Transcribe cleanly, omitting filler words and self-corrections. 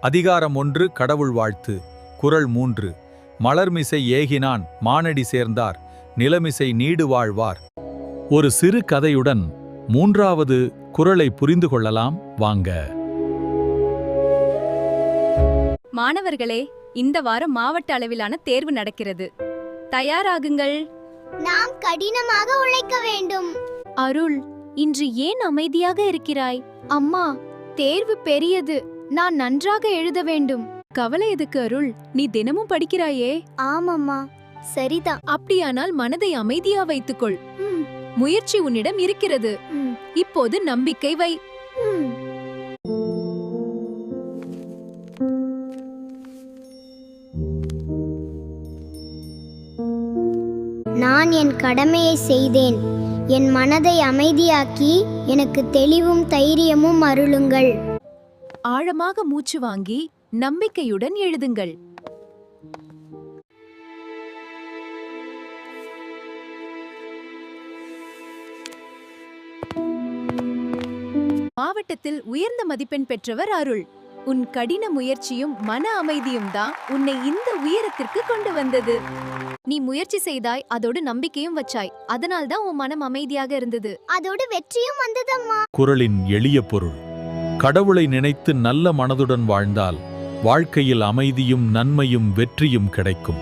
அதிகாரம் 1 கடவுள் வாழ்த்து. குறள் 3. மலர்மிசை ஏகினான் மானடி சேர்ந்தார் நிலமிசை நீடு வாழ்வார். ஒரு சிறு கதையுடன் 3வது குறளை புரிந்து கொள்ளலாம் வாங்க. மாணவர்களே, இந்த வாரம் மாவட்ட அளவிலான தேர்வு நடக்கிறது. தயாராகுங்கள். நாம் கடினமாக உழைக்க வேண்டும். அருள், இன்று ஏன் அமைதியாக இருக்கிறாய்? அம்மா, தேர்வு பெரியது, நான் நன்றாக எழுத வேண்டும். கவலை எதுக்கு அருள்? நீ தினமும் படிக்கிறாயே. ஆமாம்மா, சரிதான். அப்படியானால் மனதை அமைதியா வைத்துக்கொள். முயற்சி உன்னிடம் இருக்கிறது. இப்போது நம்பிக்கை வை. நான் என் கடமையை செய்தேன். என் மனதை அமைதியாக்கி எனக்கு தெளிவும் தைரியமும் அருளுங்கள். ஆழமாக மூச்சு வாங்கி நம்பிக்கையுடன் எழுதுங்கள். மாவட்டத்தில் உயர்ந்த மதிப்பெண் பெற்றவர் அருள். உன் கடின முயற்சியும் மன அமைதியும் தான் உன்னை இந்த உயரத்திற்கு கொண்டு வந்தது. நீ முயற்சி செய்தாய், அதோடு நம்பிக்கையும் வச்சாய். அதனால்தான் உன் மனம் அமைதியாக இருந்தது. அதோடு வெற்றியும் வந்ததம்மா. குறளின் எளிய பொருள்: கடவுளை நினைத்து நல்ல மனதுடன் வாழ்ந்தால் வாழ்க்கையில் அமைதியும் நன்மையும் வெற்றியும் கிடைக்கும்.